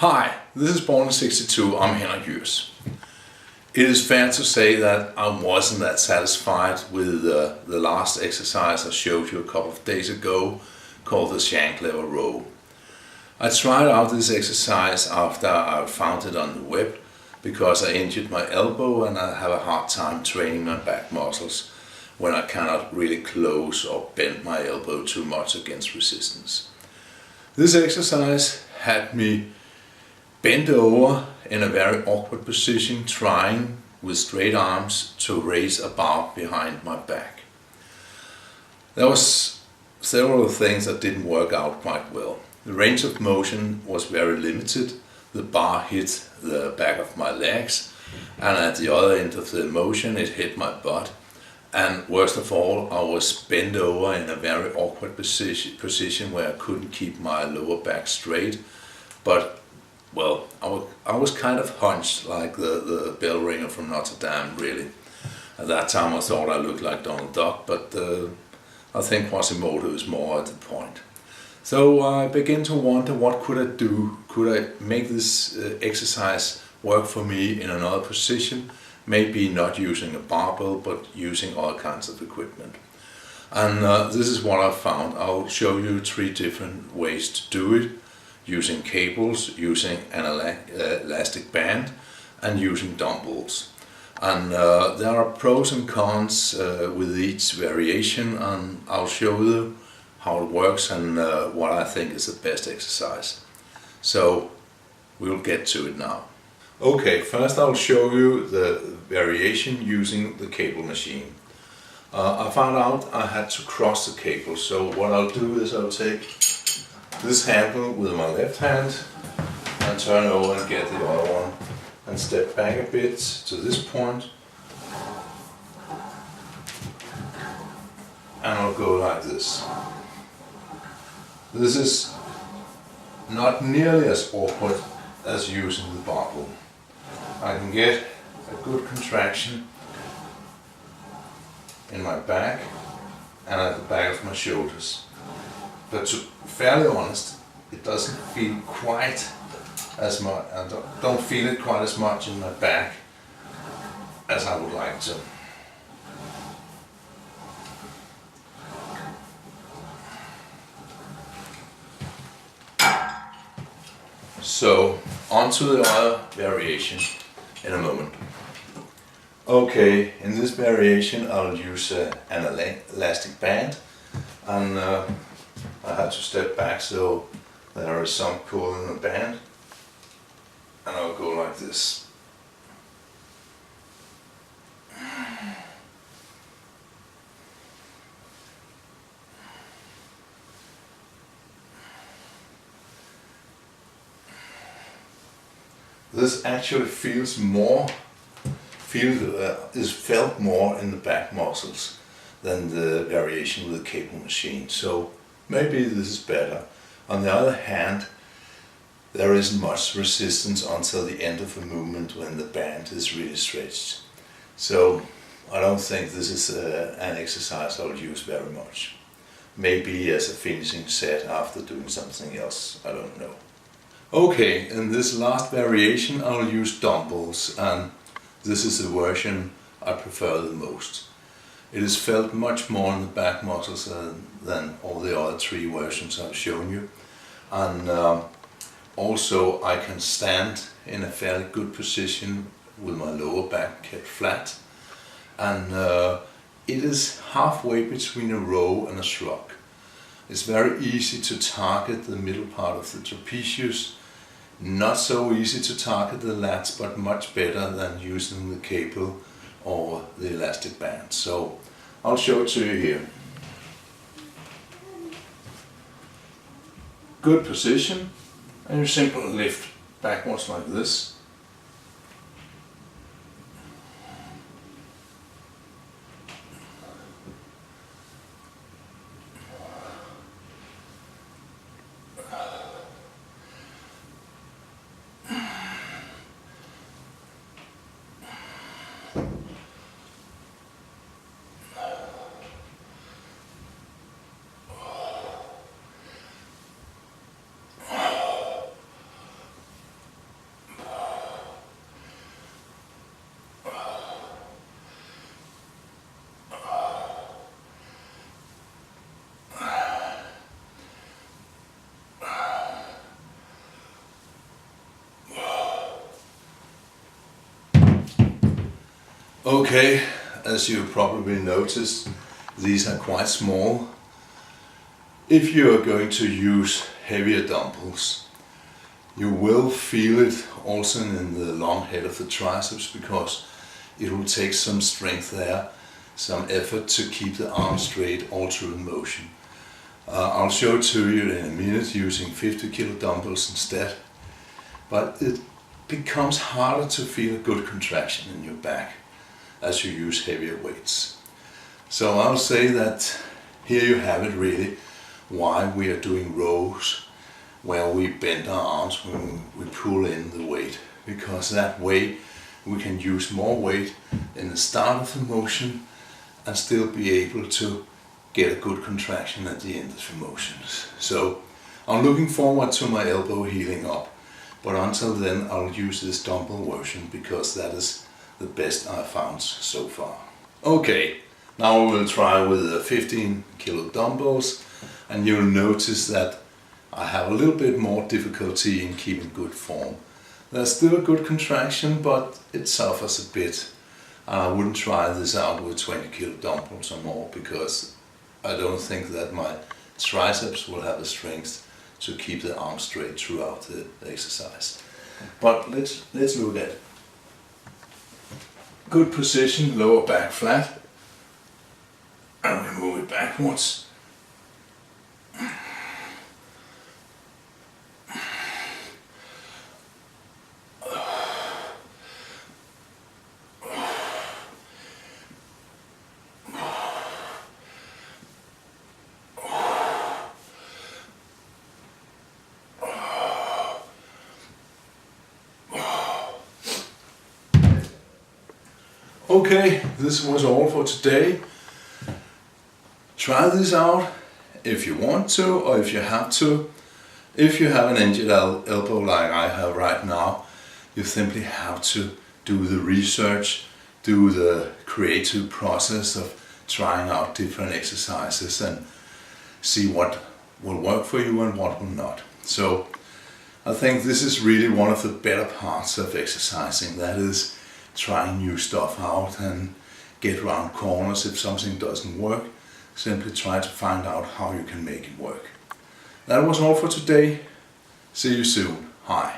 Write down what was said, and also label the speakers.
Speaker 1: Hi, this is Born in 62, I'm Henrik Jyrs. It is fair to say that I wasn't that satisfied with the last exercise I showed you a couple of days ago, called the Shank level row. I tried out this exercise after I found it on the web, because I injured my elbow and I have a hard time training my back muscles when I cannot really close or bend my elbow too much against resistance. This exercise had me bent over in a very awkward position, trying with straight arms to raise a bar behind my back. There was several things that didn't work out quite well. The range of motion was very limited. The bar hit the back of my legs, and at the other end of the motion it hit my butt. And worst of all, I was bent over in a very awkward position where I couldn't keep my lower back straight. But well, I was kind of hunched like the bell ringer from Notre Dame, really. At that time I thought I looked like Donald Duck, but I think Quasimodo is more at the point. So I began to wonder, what could I do? Could I make this exercise work for me in another position? Maybe not using a barbell, but using all kinds of equipment. And this is what I found. I'll show you 3 different ways to do it. Using cables, using an elastic band, and using dumbbells. And there are pros and cons with each variation, and I'll show you how it works and what I think is the best exercise. So we'll get to it now. Okay, first I'll show you the variation using the cable machine. I found out I had to cross the cable, so what I'll do is I'll take this handle with my left hand and turn over and get the other one and step back a bit to this point, and I'll go like this. This is not nearly as awkward as using the barbell. I can get a good contraction in my back and at the back of my shoulders. But to be fairly honest, it doesn't feel quite as much. I don't feel it quite as much in my back as I would like to. So on to the other variation in a moment. Okay, in this variation I'll use an elastic band, and I had to step back so there is some pull in the band, and I'll go like this. This actually is felt more in the back muscles than the variation with the cable machine. So maybe this is better. On the other hand, there isn't much resistance until the end of the movement when the band is really stretched. So I don't think this is an exercise I'll use very much. Maybe as a finishing set after doing something else, I don't know. Okay, in this last variation I'll use dumbbells, and this is the version I prefer the most. It is felt much more in the back muscles than all the other 3 versions I've shown you. And also I can stand in a fairly good position with my lower back kept flat. And it is halfway between a row and a shrug. It's very easy to target the middle part of the trapezius. Not so easy to target the lats, but much better than using the cable or the elastic band. So I'll show it to you here. Good position, and you simply lift backwards like this. Okay, as you probably noticed, these are quite small. If you are going to use heavier dumbbells, you will feel it also in the long head of the triceps, because it will take some strength there, some effort to keep the arm straight all through the motion. I'll show it to you in a minute using 50 kilo dumbbells instead, but it becomes harder to feel a good contraction in your back as you use heavier weights. So I'll say that here you have it really, why we are doing rows where we bend our arms when we pull in the weight, because that way we can use more weight in the start of the motion and still be able to get a good contraction at the end of the motions. So I'm looking forward to my elbow healing up, but until then I'll use this dumbbell version because that is the best I've found so far. Okay, now we will try with the 15 kilo dumbbells, and you'll notice that I have a little bit more difficulty in keeping good form. There's still a good contraction, but it suffers a bit. I wouldn't try this out with 20 kilo dumbbells or more, because I don't think that my triceps will have the strength to keep the arm straight throughout the exercise. But let's look at it. Good position, lower back flat, and we move it backwards. Okay, this was all for today. Try this out if you want to, or if you have to. If you have an injured elbow like I have right now, you simply have to do the research, do the creative process of trying out different exercises and see what will work for you and what will not. So I think this is really one of the better parts of exercising, that is trying new stuff out and get around corners. If something doesn't work, simply try to find out how you can make it work. That was all for today. See you soon. Hi.